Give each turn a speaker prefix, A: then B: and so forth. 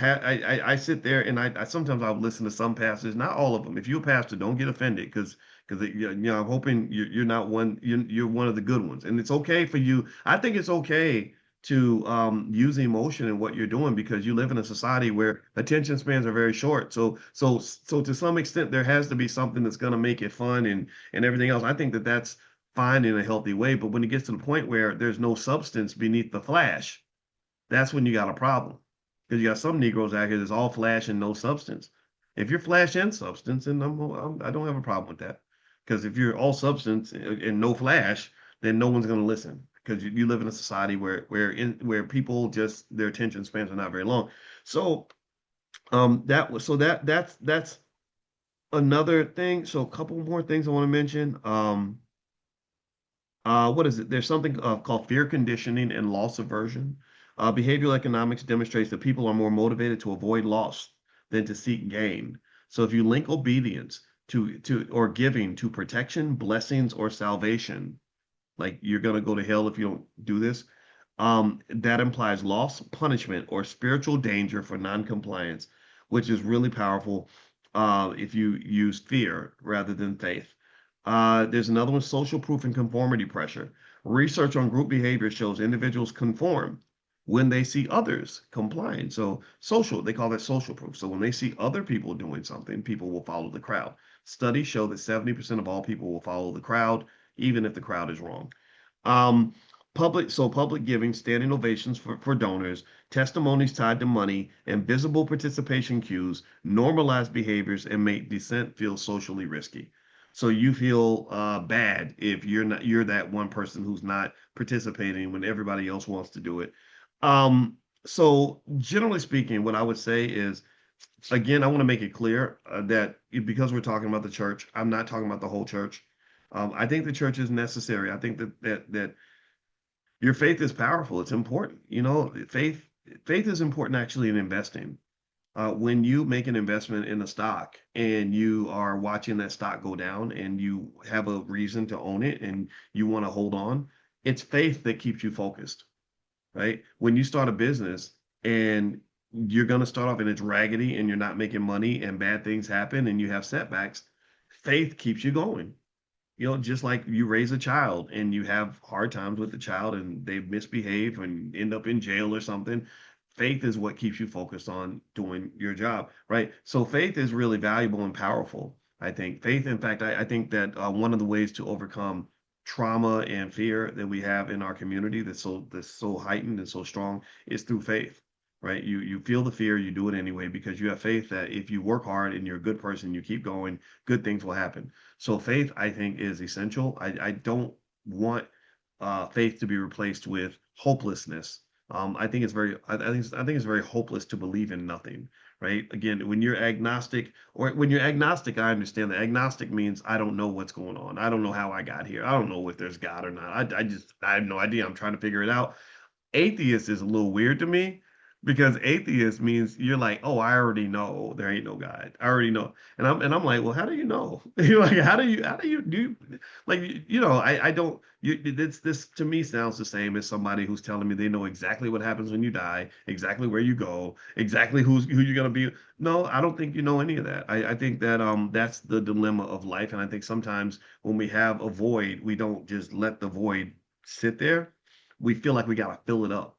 A: I sit there and I sometimes I'll listen to some pastors, not all of them. If you're a pastor, don't get offended because I'm hoping you're not one you're one of the good ones, and it's okay for you. I think it's okay to use emotion in what you're doing because you live in a society where attention spans are very short. So to some extent, there has to be something that's going to make it fun and everything else. I think that that's fine in a healthy way, but when it gets to the point where there's no substance beneath the flash, that's when you got a problem. Because you got some Negroes out here that's all flash and no substance. If you're flash and substance, then I don't have a problem with that. Because if you're all substance and no flash, then no one's going to listen. Because you live in a society where people just their attention spans are not very long. So that's another thing. So a couple more things I want to mention. What is it? There's something called fear conditioning and loss aversion. Behavioral economics demonstrates that people are more motivated to avoid loss than to seek gain. So if you link obedience to or giving to protection, blessings, or salvation, like you're gonna go to hell if you don't do this, that implies loss, punishment, or spiritual danger for noncompliance, which is really powerful if you use fear rather than faith. There's another one, social proof and conformity pressure. Research on group behavior shows individuals conform when they see others complying. So social, they call that social proof. So when they see other people doing something, people will follow the crowd. Studies show that 70% of all people will follow the crowd, even if the crowd is wrong. Um, public giving, standing ovations for donors, testimonies tied to money, and visible participation cues normalize behaviors and make dissent feel socially risky. So you feel bad if you're that one person who's not participating when everybody else wants to do it. So generally speaking, what I would say is, again, I want to make it clear that because we're talking about the church, I'm not talking about the whole church. I think the church is necessary. I think that your faith is powerful. It's important. Faith is important actually in investing. When you make an investment in a stock and you are watching that stock go down and you have a reason to own it and you want to hold on, it's faith that keeps you focused, right? When you start a business and you're going to start off and it's raggedy and you're not making money and bad things happen and you have setbacks, faith keeps you going. Just like you raise a child and you have hard times with the child and they misbehave and end up in jail or something, faith is what keeps you focused on doing your job, right? So faith is really valuable and powerful. I think faith, in fact, I think that one of the ways to overcome trauma and fear that we have in our community that's so heightened and so strong is through faith, right? You feel the fear, you do it anyway because you have faith that if you work hard and you're a good person, you keep going, good things will happen. So faith, I think, is essential. I don't want faith to be replaced with hopelessness. I think it's very hopeless to believe in nothing, right? Again, when you're agnostic, I understand that. Agnostic means I don't know what's going on. I don't know how I got here. I don't know if there's God or not. I have no idea. I'm trying to figure it out. Atheist is a little weird to me because atheist means you're like, oh, I already know there ain't no God. I already know. And I'm like, well, how do you know? You're like, how do you do like I don't this to me sounds the same as somebody who's telling me they know exactly what happens when you die, exactly where you go, exactly who you're gonna be. No, I don't think you know any of that. I think that that's the dilemma of life. And I think sometimes when we have a void, we don't just let the void sit there. We feel like we got to fill it up.